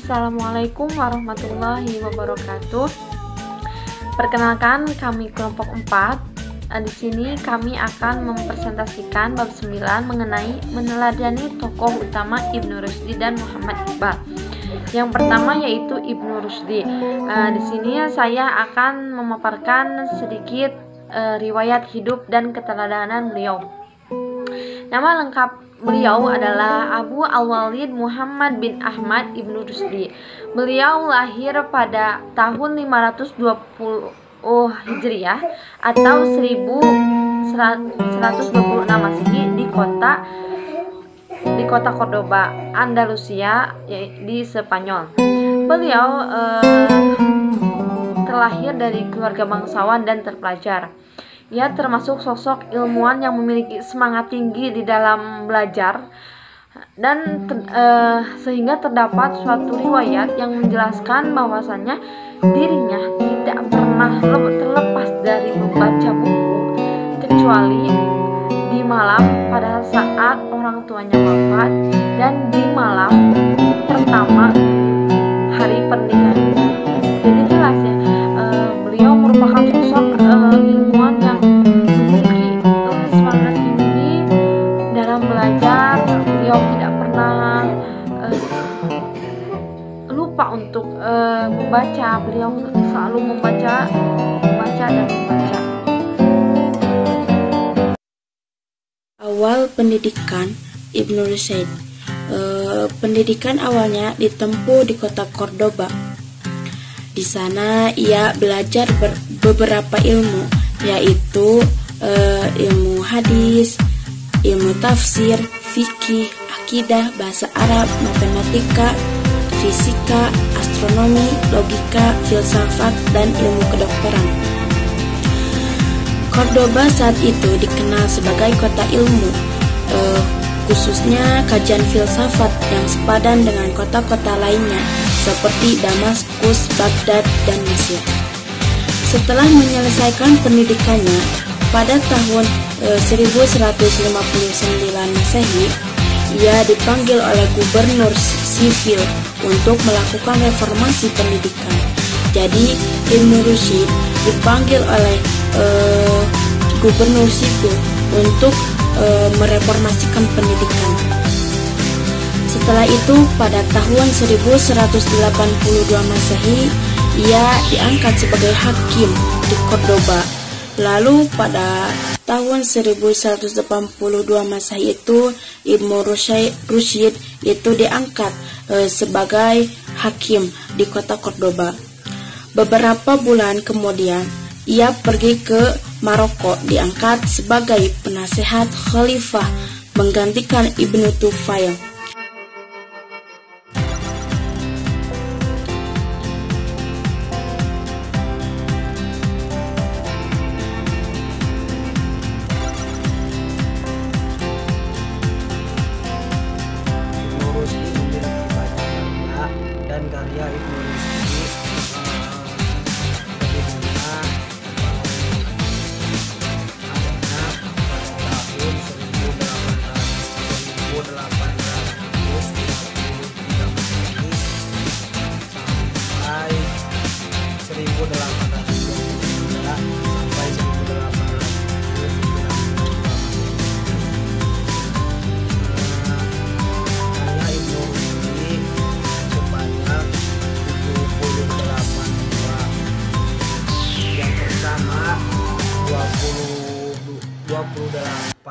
Assalamualaikum warahmatullahi wabarakatuh. Perkenalkan, kami kelompok 4. Di sini kami akan mempresentasikan bab 9 mengenai meneladani tokoh utama Ibnu Rushdi dan Muhammad Iqbal. Yang pertama yaitu Ibnu Rushdi. Di sini saya akan memaparkan sedikit riwayat hidup dan keteladanan beliau. Nama lengkap beliau adalah Abu Al-Walid Muhammad bin Ahmad Ibnu Rushdi. Beliau lahir pada tahun 520 Hijriah atau 1126 Masehi di kota Cordoba, Andalusia, di Spanyol. Beliau terlahir dari keluarga bangsawan dan terpelajar. Ia termasuk sosok ilmuwan yang memiliki semangat tinggi di dalam belajar dan sehingga terdapat suatu riwayat yang menjelaskan bahwasannya dirinya tidak pernah terlepas dari membaca buku kecuali di malam pada saat orang tuanya wafat dan di malam pertama hari pernikahannya. Jadi jelas ya, beliau merupakan sosok ilmuwan yang memiliki semangat tinggi dalam belajar. Beliau tidak pernah lupa untuk membaca. Beliau selalu membaca dan membaca. Awal pendidikan Ibnu Rushdi. Pendidikan awalnya ditempuh di kota Cordoba. Di sana ia belajar beberapa ilmu, yaitu ilmu hadis, ilmu tafsir, fikih, akidah, bahasa Arab, matematika, fisika, astronomi, logika, filsafat, dan ilmu kedokteran. Cordoba saat itu dikenal sebagai kota ilmu, khususnya kajian filsafat yang sepadan dengan kota-kota lainnya seperti Damaskus, Baghdad, dan Mesir. Setelah menyelesaikan pendidikannya pada tahun 1159 Masehi, ia dipanggil oleh gubernur sivil untuk melakukan reformasi pendidikan. Jadi Ibnu Rushdi dipanggil oleh gubernur sivil untuk mereformasikan pendidikan. Setelah itu pada tahun 1182 Masehi ia diangkat sebagai hakim di Cordoba. Lalu pada tahun 1182 Masehi itu Ibnu Rushdi itu diangkat sebagai hakim di kota Cordoba. Beberapa bulan kemudian ia pergi ke Maroko, diangkat sebagai penasehat khalifah menggantikan Ibnu Tufail. Ibnu Rushdi memiliki banyak karya, dan karya Ibnu Rushdi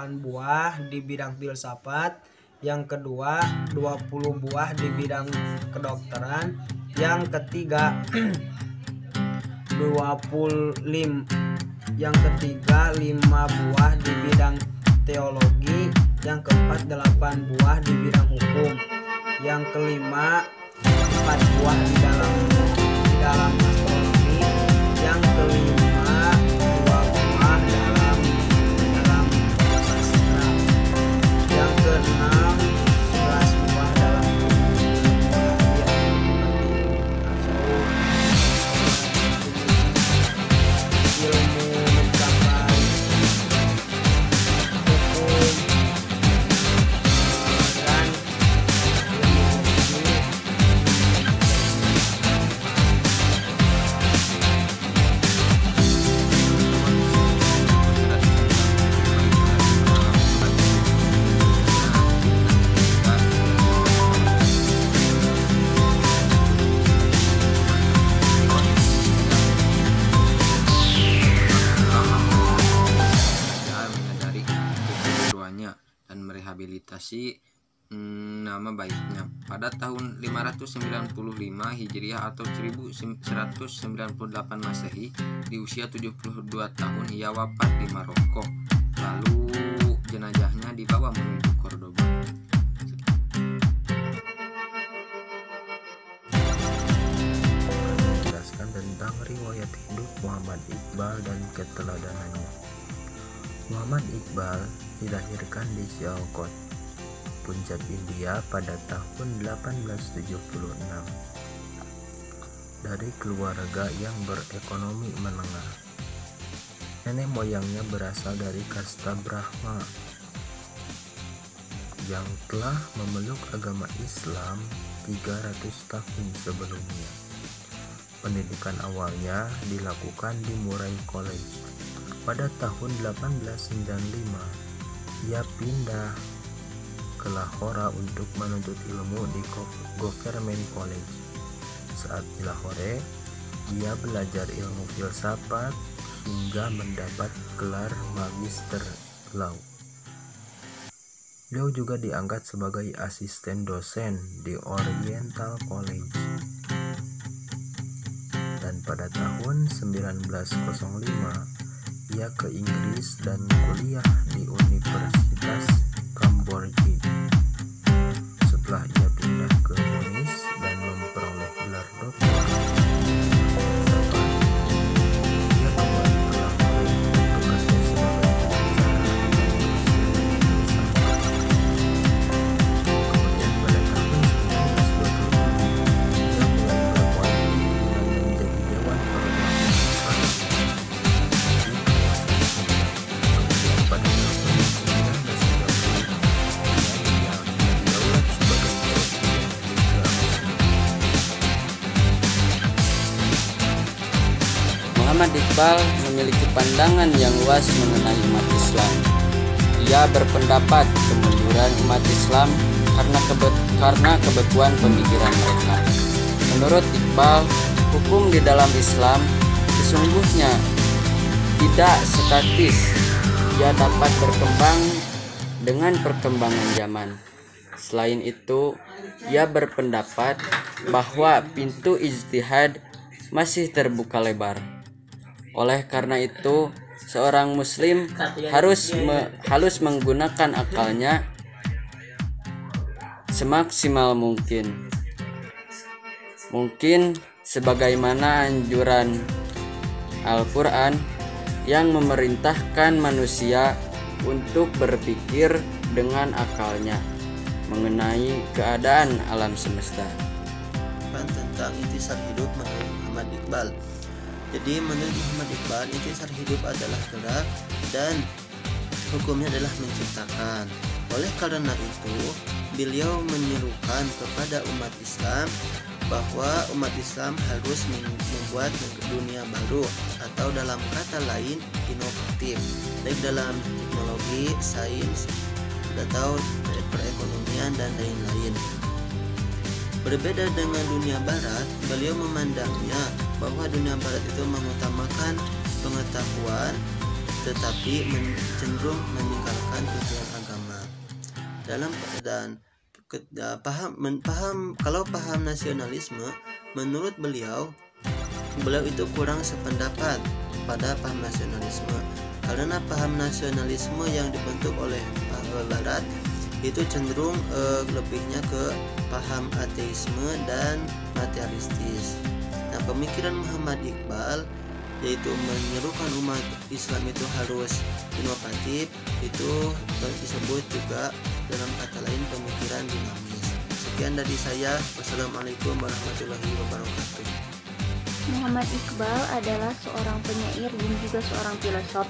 buah di bidang filsafat, yang kedua 20 buah di bidang kedokteran, yang ketiga 5 buah di bidang teologi, yang keempat 8 buah di bidang hukum, yang kelima 4 buah di dalam astronomi, yang kelima 2 buah dalam sastra, yang keenam 11 buah dalam ilmu mencapai hukum dan ilmu tuanya dan merehabilitasi nama baiknya. Pada tahun 595 Hijriah atau 1198 Masehi, di usia 72 tahun ia wafat di Maroko. Lalu jenazahnya dibawa menuju Cordoba. Menjelaskan tentang riwayat hidup Muhammad Iqbal dan keteladanannya. Muhammad Iqbal dilahirkan di Sialkot, Punjab, India pada tahun 1876 dari keluarga yang berekonomi menengah. Nenek moyangnya berasal dari kasta Brahma yang telah memeluk agama Islam 300 tahun sebelumnya. Pendidikan awalnya dilakukan di Murray College. Pada tahun 1895, ia pindah ke Lahore untuk menuntut ilmu di Government College. Saat di Lahore, ia belajar ilmu filsafat hingga mendapat gelar Magister Law. Beliau juga diangkat sebagai asisten dosen di Oriental College. Dan pada tahun 1905, ia ke Inggris dan kuliah di Universitas Cambridge. Setelah ia pindah ke Tunis dan memperoleh gelar doktor, ia kembali ke Lahore untuk bekerja sebagai pengacara dan Muhammad Iqbal memiliki pandangan yang luas mengenai umat Islam. Ia berpendapat kemunduran umat Islam karena kebekuan pemikiran mereka. Menurut Iqbal, hukum di dalam Islam sesungguhnya tidak statis. Ia dapat berkembang dengan perkembangan zaman. Selain itu, ia berpendapat bahwa pintu ijtihad masih terbuka lebar. Oleh karena itu, seorang muslim harus menggunakan akalnya semaksimal mungkin. Mungkin sebagaimana anjuran Al-Quran yang memerintahkan manusia untuk berpikir dengan akalnya mengenai keadaan alam semesta. Tentang intisar hidup menurut Muhammad Iqbal. Jadi menurut Muhammad Iqbal, intisar hidup adalah gerak dan hukumnya adalah menciptakan. Oleh karena itu, beliau menyerukan kepada umat Islam bahwa umat Islam harus membuat dunia baru atau dalam kata lain inovatif, baik dalam teknologi, sains, atau perekonomian dan lain-lain. Berbeda dengan dunia barat, beliau memandangnya bahwa dunia barat itu mengutamakan pengetahuan tetapi cenderung meninggalkan tujuan agama. Dalam kalau paham nasionalisme, menurut beliau itu kurang sependapat pada paham nasionalisme, karena paham nasionalisme yang dibentuk oleh Barat itu cenderung lebihnya ke paham ateisme dan materialistis. Nah, pemikiran Muhammad Iqbal yaitu menyerukan umat Islam itu harus inovatif, itu disebut juga dalam kata lain pemikiran dinamis. Sekian dari saya. Wassalamualaikum warahmatullahi wabarakatuh. Muhammad Iqbal adalah seorang penyair dan juga seorang filosof.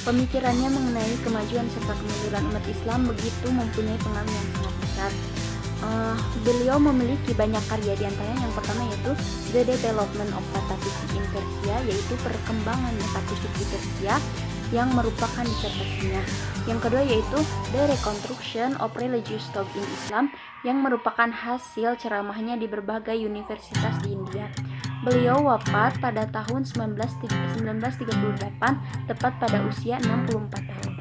Pemikirannya mengenai kemajuan serta kemunduran umat Islam begitu mempunyai pengaruh yang sangat besar. Beliau memiliki banyak karya, diantaranya yang pertama yaitu The Development of Metaphysics in Persia, yaitu perkembangan metafisik di Persia, yang merupakan disertasinya. Yang kedua yaitu The Reconstruction of Religious Thought in Islam, yang merupakan hasil ceramahnya di berbagai universitas di India. Beliau wafat pada tahun 1938, tepat pada usia 64 tahun.